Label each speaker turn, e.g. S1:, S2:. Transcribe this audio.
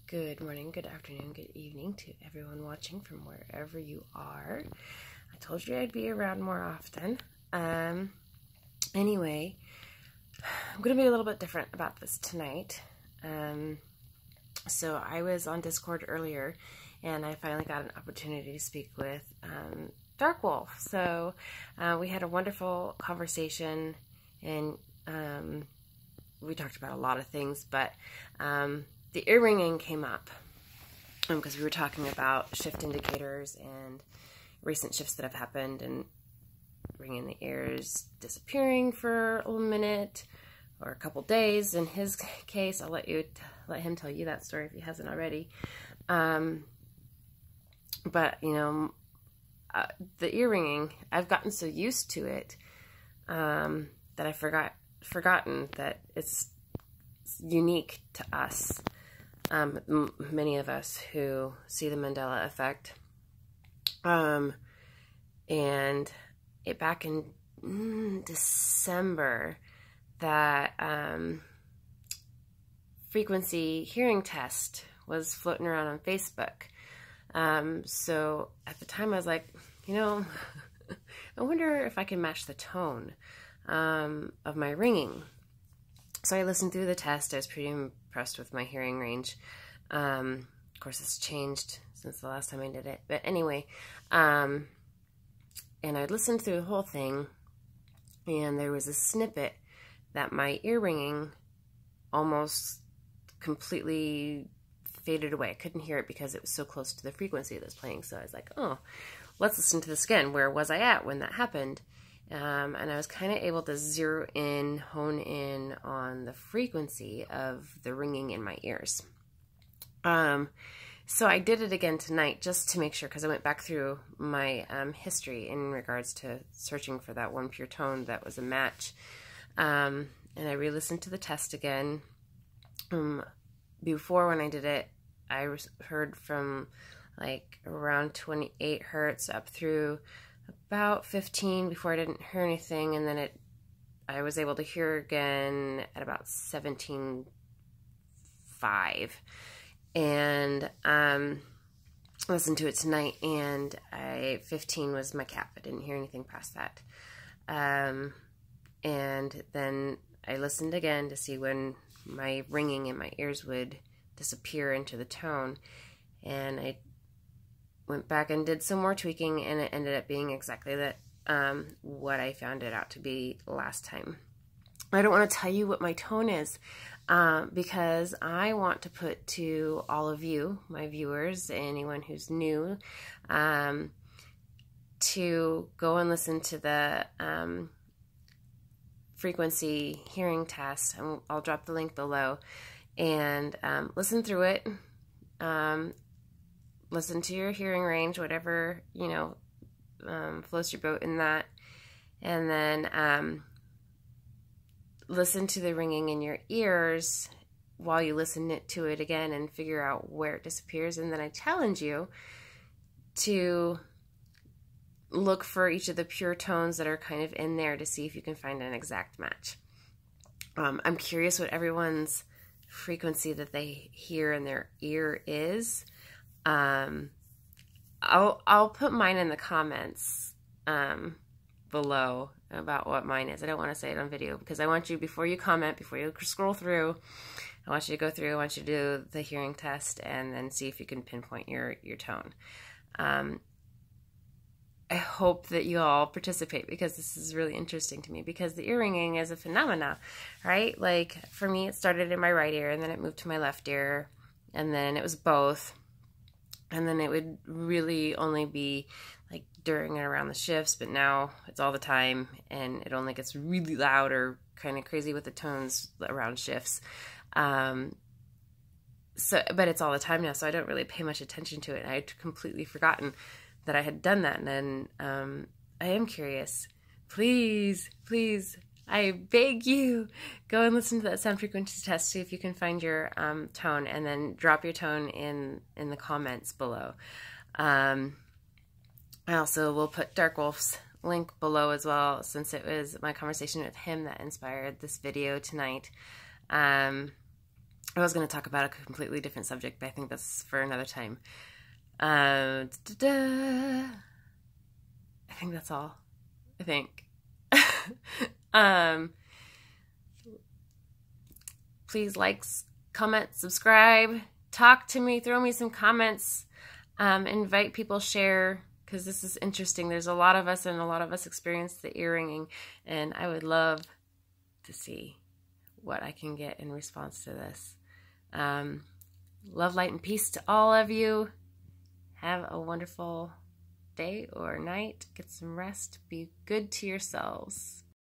S1: Good morning, good afternoon, good evening to everyone watching from wherever you are. I told you I'd be around more often. Anyway, I'm going to be a little bit different about this tonight. So I was on Discord earlier, and I finally got an opportunity to speak with Dark Wolf. So we had a wonderful conversation, and we talked about a lot of things, but the ear ringing came up because we were talking about shift indicators and recent shifts that have happened, and ringing the ears disappearing for a minute or a couple days. In his case, I'll let him tell you that story if he hasn't already. But you know, the ear ringing, I've gotten so used to it that I forgotten that it's unique to us. Many of us who see the Mandela effect. And back in December, that frequency hearing test was floating around on Facebook. So at the time I was like, you know, I wonder if I can match the tone of my ringing. So I listened through the test. I was pretty impressed with my hearing range. Of course, it's changed since the last time I did it. But anyway, and I listened through the whole thing, and there was a snippet that my ear ringing almost completely faded away. I couldn't hear it because it was so close to the frequency that was playing. So I was like, oh, let's listen to this again. Where was I at when that happened? And I was kind of able to hone in on the frequency of the ringing in my ears. So I did it again tonight just to make sure, because I went back through my history in regards to searching for that one pure tone that was a match. And I re-listened to the test again. Before, when I did it, I heard from like around 28 hertz up through about 15 before I didn't hear anything, and then I was able to hear again at about 17.5, and listened to it tonight, and 15 was my cap. I didn't hear anything past that. And then I listened again to see when my ringing in my ears would disappear into the tone, and I went back and did some more tweaking, and it ended up being exactly that what I found it out to be last time. I don't want to tell you what my tone is because I want to put to all of you, my viewers, anyone who's new, to go and listen to the frequency hearing test. I'll drop the link below, and listen through it. Listen to your hearing range, whatever, you know, floats your boat in that. And then listen to the ringing in your ears while you listen to it again and figure out where it disappears. And then I challenge you to look for each of the pure tones that are kind of in there to see if you can find an exact match. I'm curious what everyone's frequency that they hear in their ear is. I'll put mine in the comments below about what mine is. I don't want to say it on video because I want you, before you comment, before you scroll through, I want you to go through, I want you to do the hearing test and then see if you can pinpoint your tone. I hope that you all participate, because this is really interesting to me, because the ear ringing is a phenomena, right? Like for me, it started in my right ear, and then it moved to my left ear, and then it was both. And then it would really only be like during and around the shifts, but now it's all the time, and it only gets really loud or kind of crazy with the tones around shifts. But it's all the time now, so I don't really pay much attention to it. I had completely forgotten that I had done that, and then I am curious. Please, please, I beg you, go and listen to that sound frequency test, see if you can find your tone, and then drop your tone in the comments below. I also will put Dark Wolf's link below as well, since it was my conversation with him that inspired this video tonight. I was going to talk about a completely different subject, but I think that's for another time. I think that's all. I think. Please like, comment, subscribe, talk to me, throw me some comments, invite people, share, because this is interesting. There's a lot of us, and a lot of us experience the ear ringing, and I would love to see what I can get in response to this. Love, light, and peace to all of you. Have a wonderful day or night. Get some rest. Be good to yourselves.